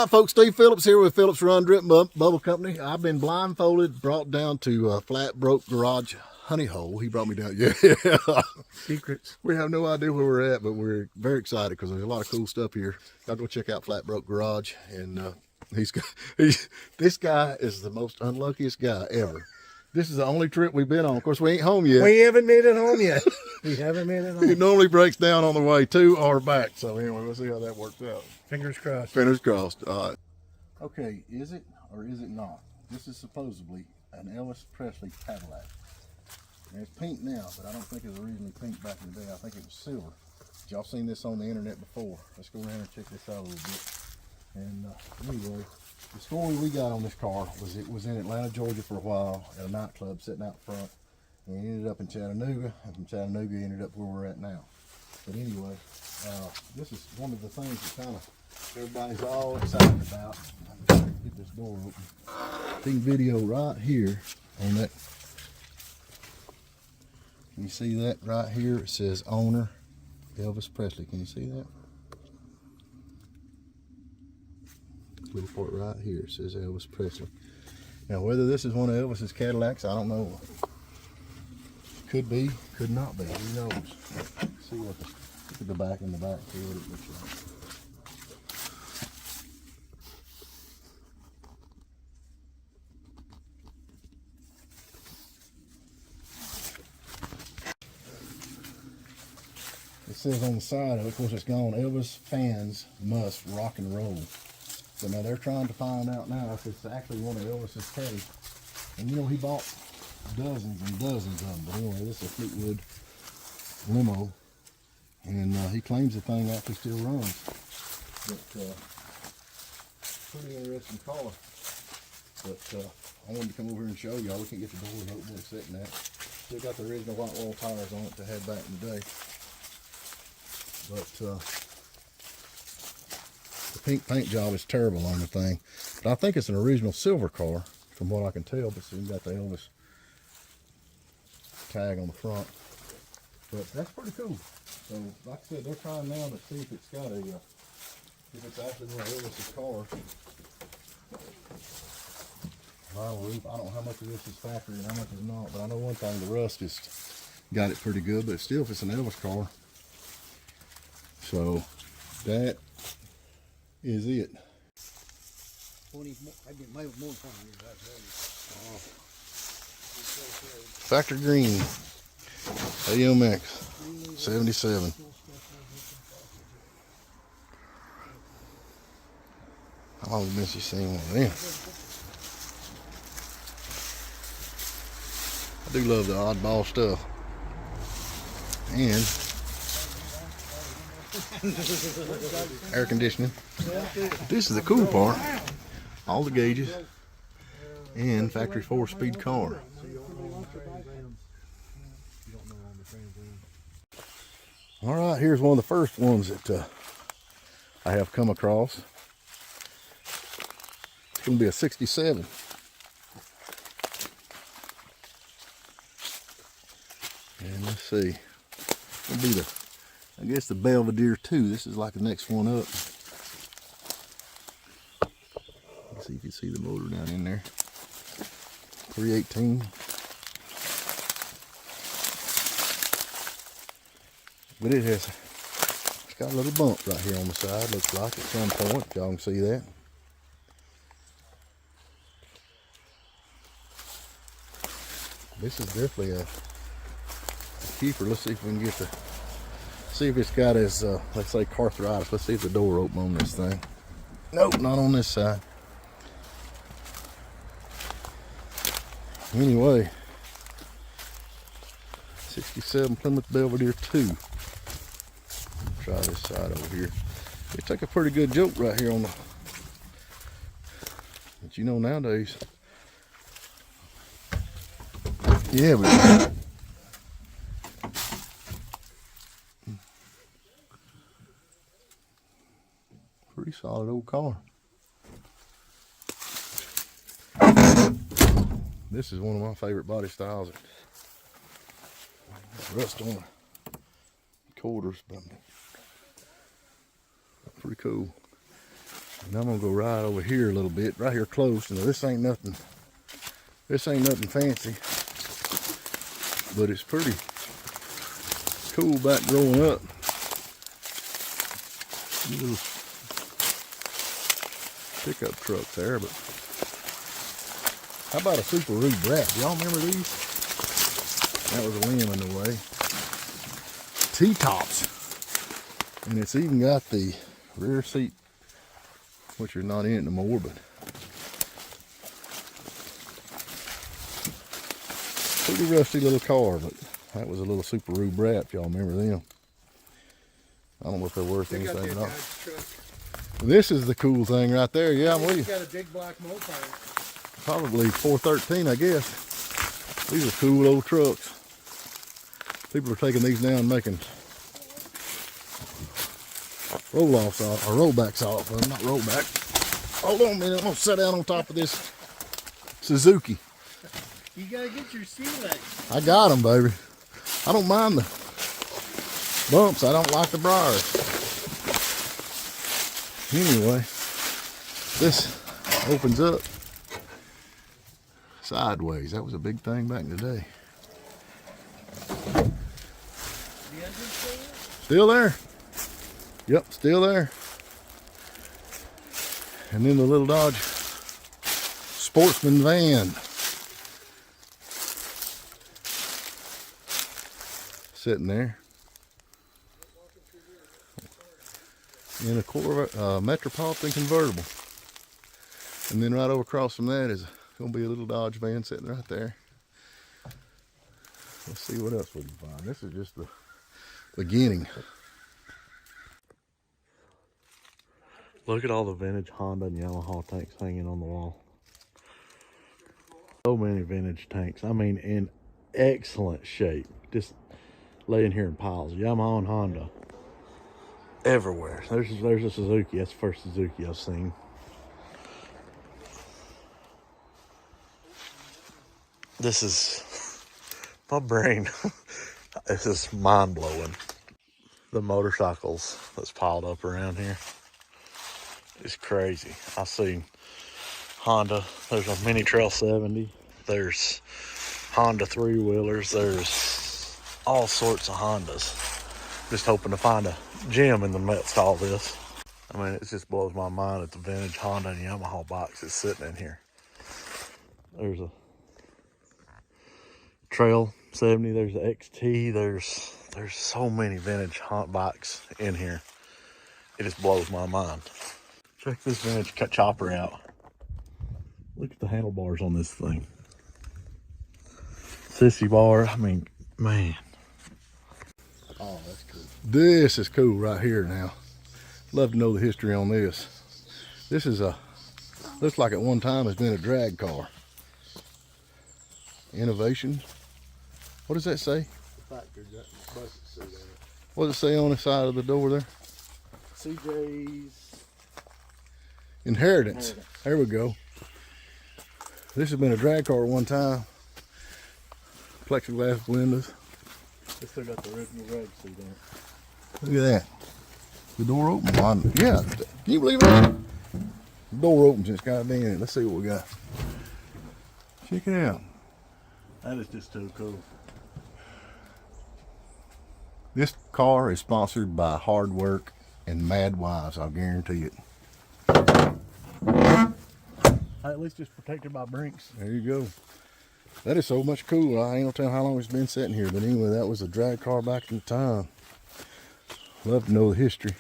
right, folks, Steve Phillips here with Phillips Run Drip Bubble Company. I've been blindfolded, brought down to Flat Broke Garage Honey Hole. He brought me down. Yeah. Secrets. We have no idea where we're at, but we're very excited because there's a lot of cool stuff here. Gotta go check out Flat Broke Garage. And this guy is the most unluckiest guy ever. This is the only trip we've been on. Of course, we ain't home yet. We haven't made it home yet. We haven't made it home. He normally breaks down on the way to or back. So anyway, we'll see how that works out. Fingers crossed. Fingers crossed. All right. Okay, is it or is it not? This is supposedly an Elvis Presley Cadillac. And it's pink now, but I don't think it was originally pink back in the day. I think it was silver. Y'all seen this on the internet before. Let's go around and check this out a little bit. And anyway, the story we got on this car was it was in Atlanta, Georgia for a while at a nightclub sitting out front. And it ended up in Chattanooga, and from Chattanooga ended up where we're at now. But anyway, this is one of the things that kind of everybody's all excited about. Get this door open. Big video right here on that. Can you see that right here? It says owner Elvis Presley. Can you see that? Little part right here, it says Elvis Presley. Now, whether this is one of Elvis's Cadillacs, I don't know. Could be, could not be. Who knows? See what look at the back in the back. See what it looks like. It says on the side of it, of course, it's gone. Elvis fans must rock and roll. So now they're trying to find out now if it's actually one of Elvis's caddies. And you know, he bought dozens and dozens of them. But anyway, this is a Fleetwood limo. And he claims the thing actually still runs. But pretty interesting car. But I wanted to come over here and show y'all. We can't get the doors open and sitting that. Still got the original white wall tires on it to have back in the day. But the pink paint job is terrible on the thing. But I think it's an original silver car, from what I can tell. But see, you got the Elvis tag on the front. But that's pretty cool. So, like I said, they're trying now to see if it's got a, if it's actually one of Elvis's cars. Vinyl roof. I don't know how much of this is factory and how much is not, but I know one thing: the rust has got it pretty good. But still, if it's an Elvis car. So that is it. 20, I get more than 20 years. Factory green. AMX 77. How long have you seen one of them? I do love the oddball stuff. And air conditioning. This is the cool part. All the gauges and factory 4-speed car. All right, here's one of the first ones that I have come across. It's going to be a 67. And let's see. It'll be the, I guess, the Belvedere 2. This is like the next one up. Let's see if you see the motor down in there. 318. But it's got a little bump right here on the side, looks like, at some point. Y'all can see that. This is definitely a keeper. Let's see if we can get the, see if it's got his, let's say, arthritis. Let's see if the door open on this thing. Nope, not on this side. Anyway, 67 Plymouth Belvedere 2. Try this side over here. They take a pretty good joke right here on the, but you know nowadays. Yeah, but pretty solid old car. This is one of my favorite body styles. Rust on the quarters, but pretty cool. And I'm gonna go right over here a little bit, right here close. Now this ain't nothing fancy, but it's pretty cool back growing up. Little pickup trucks there, but how about a Subaru Brat? Y'all remember these? That was a limb in the way. T-tops. And it's even got the rear seat, which are not in it anymore, but pretty rusty little car, but that was a little Subaru Brat, if y'all remember them. I don't know if they're worth anything or not. This is the cool thing right there. Yeah, I'm with you. Got a big black motor. Probably 413, I guess. These are cool old trucks. People are taking these down and making roll-offs off, or rollbacks off of them, not rollback. Hold on a minute, I'm gonna sit down on top of this Suzuki. You gotta get your sea legs. I got them, baby. I don't mind the bumps. I don't like the briars. Anyway, this opens up sideways. That was a big thing back in the day. The engine's still there? Still there. Yep, still there. And then the little Dodge Sportsman van. Sitting there. In a Metropolitan Convertible. And then right over across from that is going to be a little Dodge van sitting right there. Let's see what else we can find. This is just the beginning. Look at all the vintage Honda and Yamaha tanks hanging on the wall. So many vintage tanks. I mean, in excellent shape. Just laying here in piles. Yamaha and Honda. Everywhere. There's a Suzuki. That's the first Suzuki I've seen. This is my brain. This is mind blowing. The motorcycles that's piled up around here. It's crazy. I've seen Honda. There's a Mini Trail 70. There's Honda 3-wheelers. There's all sorts of Hondas. Just hoping to find a gem in the midst of all this. I mean, it just blows my mind at the vintage Honda and Yamaha box that's sitting in here. There's a Trail 70. There's the XT. There's so many vintage Honda bikes in here. It just blows my mind. Check this vintage chopper out. Look at the handlebars on this thing. Sissy bar. I mean, man. Oh, that's cool. This is cool right here now. Love to know the history on this. This is looks like at one time it's been a drag car. Innovation. What does that say? The factory got bucket seat on it. What does it say on the side of the door there? CJ's Inheritance. There we go. This has been a drag car at one time. Plexiglass windows. They still got the original drag seat on it. Look at that. The door opens. Yeah. Can you believe that? The door opens. It's got to be in it. Let's see what we got. Check it out. That is just too cool. This car is sponsored by Hard Work and Mad Wives. I'll guarantee it. At least it's protected by brinks. There you go. That is so much cool. I ain't gonna tell how long it's been sitting here, but anyway, that was a drag car back in time. Love to know the history.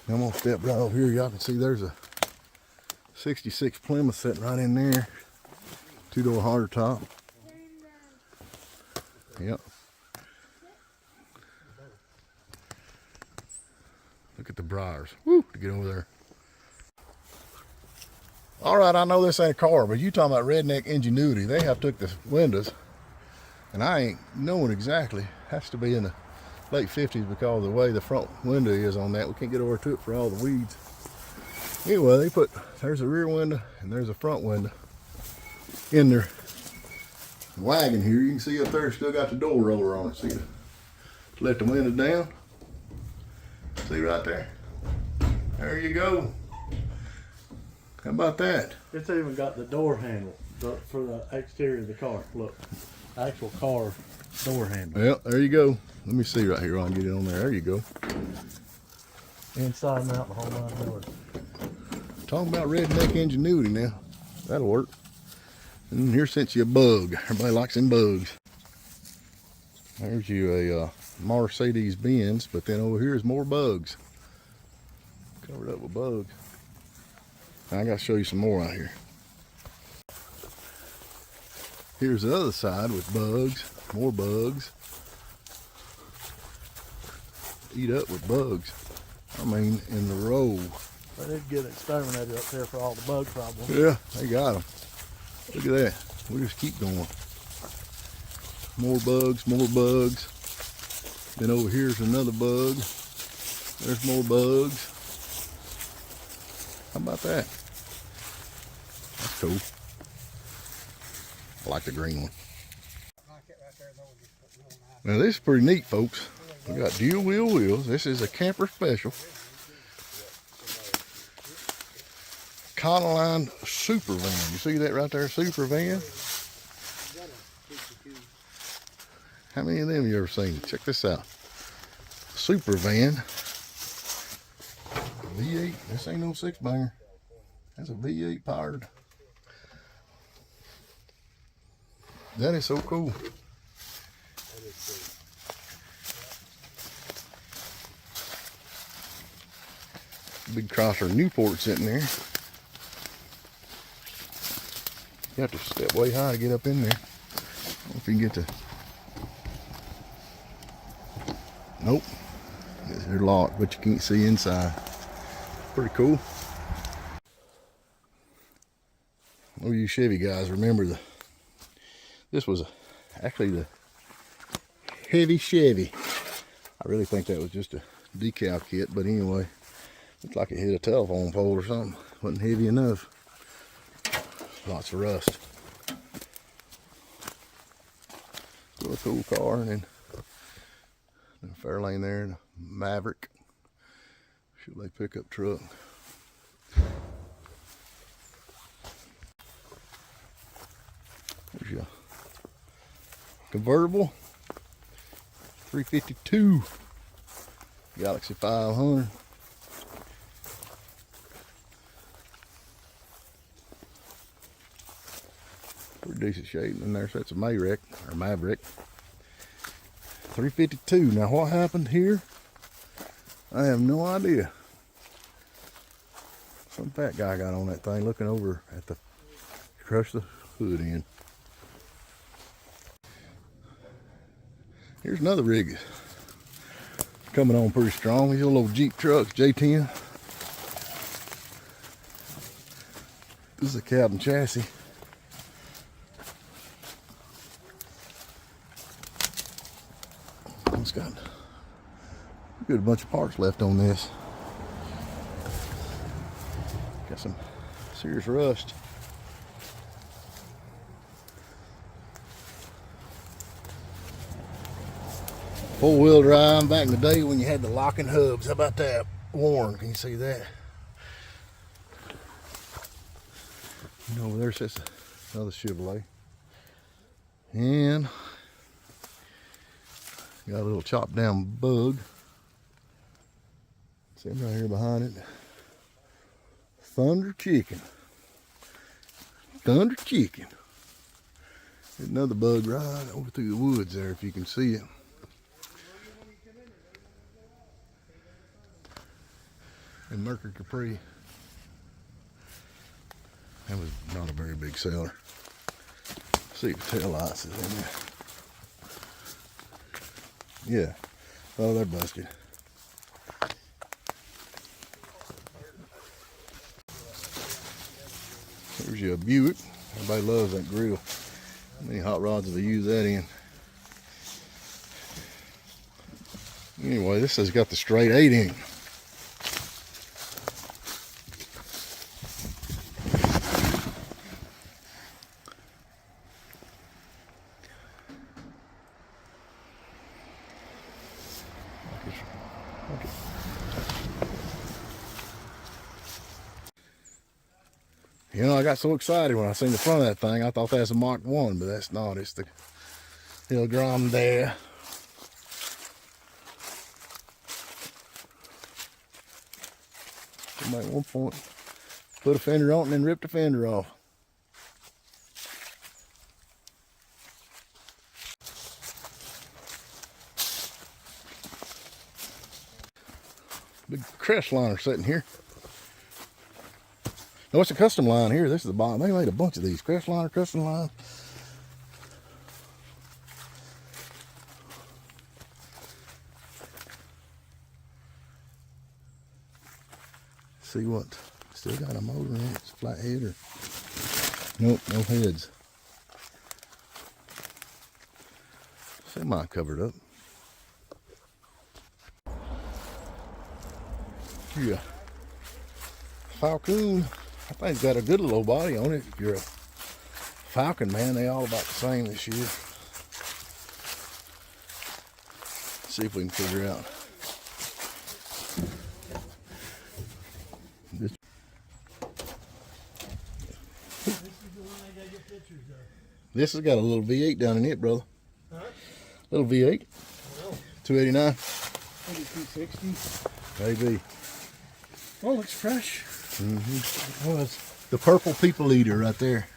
I'm gonna step right over here. Y'all can see there's a 66 Plymouth sitting right in there. 2-door harder top. Yep. Look at the briars. Woo, to get over there. All right, I know this ain't a car, but you talking about redneck ingenuity. They have took the windows, and I ain't knowing exactly. Has to be in the late 50s because of the way the front window is on that. We can't get over to it for all the weeds. Anyway, they put, there's a rear window and there's a front window in their wagon here. You can see up there, still got the door roller on it. See, let the window down. See right there? There you go. How about that? It's even got the door handle for the exterior of the car. Look, actual car door handle. Well, there you go. Let me see right here. I can get it on there. There you go. Inside and out, the whole 9 yards. Talking about redneck ingenuity now. That'll work. And here sent you a bug. Everybody likes them bugs. There's you a Mercedes Benz, but then over here is more bugs. Covered up with bugs. Now I gotta show you some more out here. Here's the other side with bugs, more bugs. Eat up with bugs. I mean, in the row. They did get exterminated up there for all the bug problems. Yeah, they got them. Look at that. We just keep going. More bugs, more bugs. Then over here's another bug. There's more bugs. How about that? That's cool. I like the green one. Now this is pretty neat, folks. We got dual wheel wheels. This is a camper special. Econoline super van. You see that right there? Super van. How many of them you ever seen? Check this out. Super van. V8. This ain't no 6-banger. That's a V8 powered. That is so cool. Big Crosser Newport sitting there. You have to step way high to get up in there. I don't know if you can get to. Nope. They're locked, but you can't see inside. Pretty cool. Oh, you Chevy guys remember this was actually the heavy Chevy. I really think that was just a decal kit, but anyway, looked like it hit a telephone pole or something. Wasn't heavy enough. Lots of rust. Still a cool car, and then a Fairlane there, and a Maverick. Chevy pickup truck. There's your convertible 352 Galaxy 500. Pretty decent shape. And there's that's a Maverick or Maverick 352. Now what happened here? I have no idea. Some fat guy got on that thing looking over at the crushed the hood in. Here's another rig coming on pretty strong. These little Jeep trucks, J10. This is a cabin chassis. It's got a good bunch of parts left on this. Got some serious rust. Four-wheel drive back in the day when you had the locking hubs. How about that? Warren, can you see that? And over there sits another Chevrolet. And got a little chopped down bug. See him right here behind it. Thunder Chicken. Thunder Chicken. There's another bug right over through the woods there if you can see it. And Mercury Capri. That was not a very big seller. See if the tail lights is in there. Yeah. Oh, they're busted. There's your Buick. Everybody loves that grill. How many hot rods do they use that in? Anyway, this has got the straight 8-inch. You know, I got so excited when I seen the front of that thing. I thought that's a Mach 1, but that's not. It's the Hill Grande. Somebody at one point put a fender on and then ripped the fender off. Big crest liner sitting here. No, it's a custom line here. This is the bottom. They made a bunch of these. Crest liner, custom line. See what? Still got a motor in it. It's a flat head or nope, no heads. Semi covered up. Yeah. Falcon. I think it's got a good little body on it. If you're a Falcon man, they all about the same this year. Let's see if we can figure out. This has got a little V8 down in it, brother. Huh? Little V8. Oh. 289. 260. Maybe. Oh, looks fresh. Mm-hmm. Oh, it's the purple people eater right there.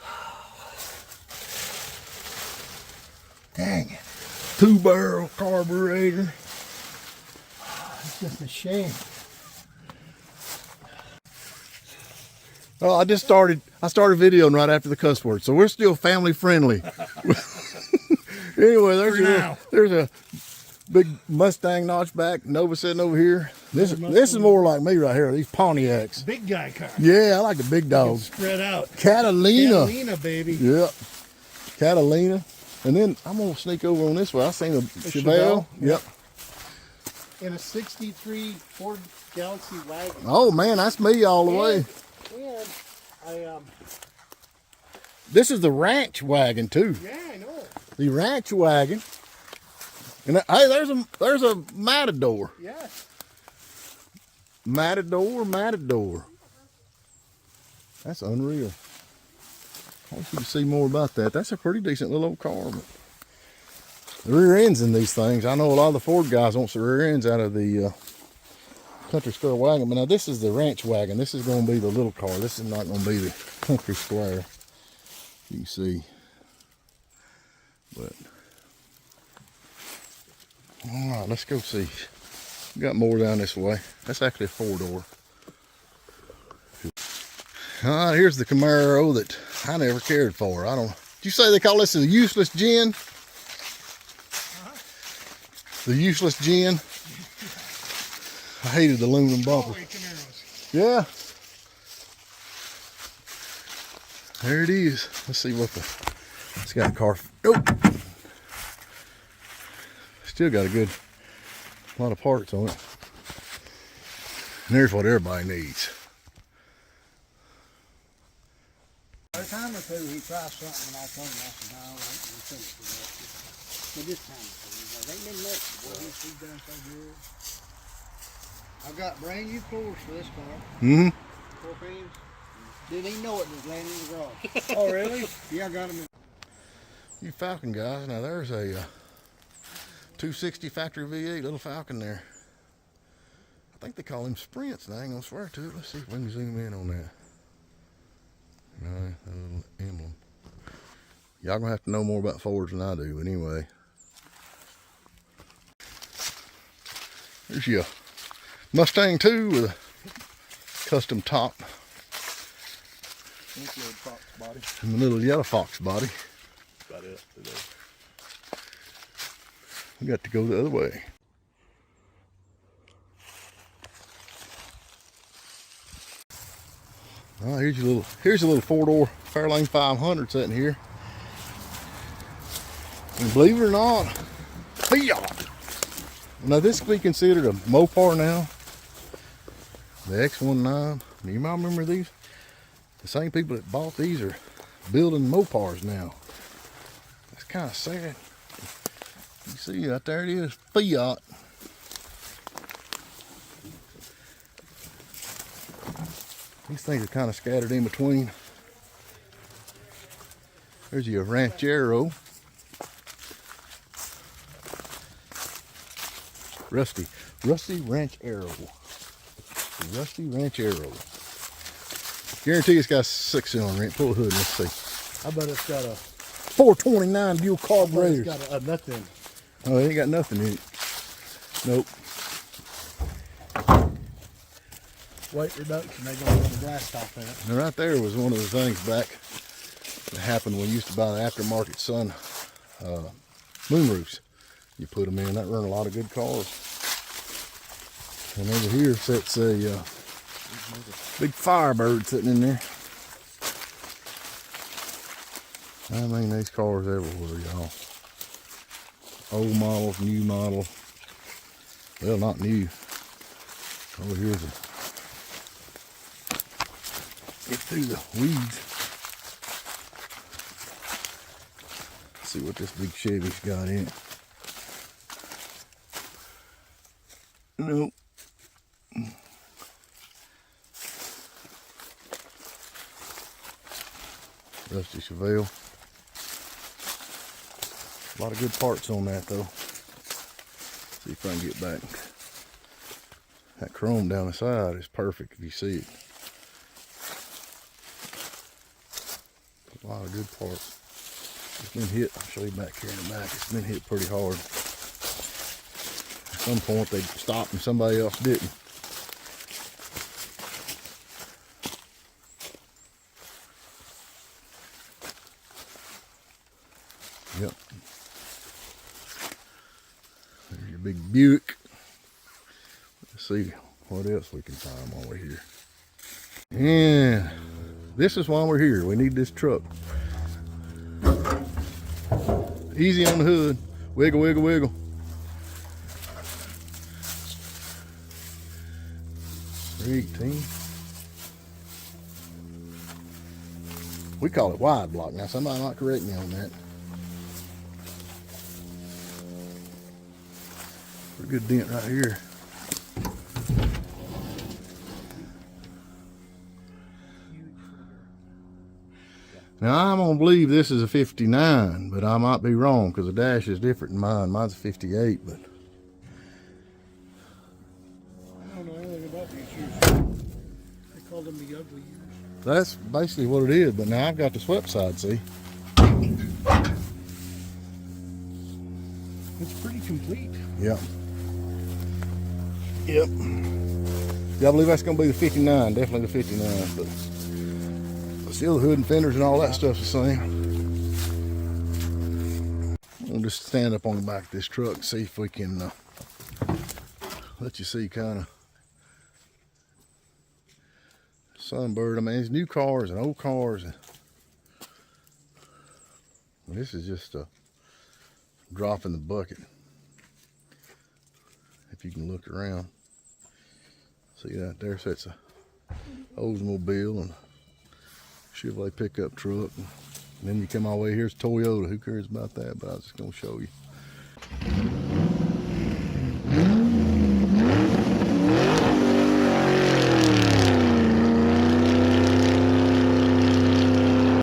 Dang it. 2-barrel carburetor. It's just a shame. Oh, I started videoing right after the cuss word, so we're still family friendly. Anyway, there's a big Mustang notchback, Nova sitting over here. This is more like me right here, these Pontiacs. Big guy car. Yeah, I like the big dogs. Spread out. Catalina. Catalina, baby. Yep. Catalina. And then I'm going to sneak over on this way. I seen a Chevelle. Yep. In a 63 Ford Galaxy Wagon. Oh, man, that's me all the way. And this is the ranch wagon too. yeah, I know. The ranch wagon. And hey, there's a Matador. Yes. Matador. That's unreal. I wish you could see more about that. That's a pretty decent little old car. But the rear ends in these things. I know a lot of the Ford guys want the rear ends out of the Country Square wagon, but now this is the ranch wagon. This is going to be the little car. This is not going to be the Country Square. You can see. But all right, let's go see. We got more down this way. That's actually a 4-door. All right, here's the Camaro that I never cared for. Did you say they call this a useless gin? The useless gin. I hated the aluminum bumper. Yeah. There it is. Let's see what it's got a car. Nope. Still got a lot of parts on it. And there's what everybody needs. A time or two he tries something and I told him, I said, no, I ain't finished with that. But this time or two, he's like, ain't been much, boy, he's done so good. I've got brand new floors for this car. Mm-hmm. 4 pins. Didn't even know it was landing in the garage. Oh, really? Yeah, I got them in. You Falcon guys, now there's a 260 factory V8 little Falcon there. I think they call him Sprints, and I ain't gonna swear to it. Let's see if we can zoom in on that. No, that little emblem. Y'all gonna have to know more about Fords than I do, but anyway. There's your Mustang 2 with a custom top. Body. And the little yellow fox body. About it today. We got to go the other way. Oh, here's a little 4-door Fairlane 500 sitting here. And believe it or not, Fiat. Now this could be considered a Mopar now. The X19. Do you might remember these? The same people that bought these are building Mopars now. That's kind of sad. You see right there it is, Fiat. These things are kind of scattered in between. There's your Ranchero. Rusty Ranchero. Rusty Ranchero. Guarantee it's got a 6-cylinder in it. Pull the hood and let's see. I bet it's got a 429 dual carburetors. It's got a nothing. Oh, it ain't got nothing in it. Nope. Weight reduction, they gonna run the blast off in it. Now right there was one of the things back that happened when you used to buy the aftermarket Sun moonroofs. You put them in, that run a lot of good cars. And over here sits a big Firebird sitting in there. I mean, these cars everywhere, y'all. Old models, new model. Well, not new. Over here's a get through the weeds. See what this big Chevy's got in it. Nope. Rusty Chevelle. A lot of good parts on that though. See if I can get back. That chrome down the side is perfect if you see it. A lot of good parts. It's been hit, I'll show you back here in the back, it's been hit pretty hard. At some point they stopped and somebody else didn't. Yep. There's your big Buick. Let's see what else we can find while we're here. And this is why we're here. We need this truck. Easy on the hood. Wiggle, wiggle, wiggle. $318. We call it wide block. Now somebody might correct me on that. Pretty good dent right here. Now I'm gonna believe this is a 59, but I might be wrong because the dash is different than mine. Mine's a 58, but I don't know anything about these years. They call them the ugly years. that's basically what it is. But now I've got the swept side, see? It's pretty complete. Yep. Yep. Yeah, I believe that's gonna be the 59, definitely the 59, but still the hood and fenders and all that stuff's the same. We'll just stand up on the back of this truck and see if we can let you see kind of Sunbird. I mean, it's new cars and old cars. And this is just a drop in the bucket. If you can look around. See that there sits a Oldsmobile and Chevrolet pickup truck. And then you come all the way, here's Toyota. Who cares about that? But I was just gonna show you.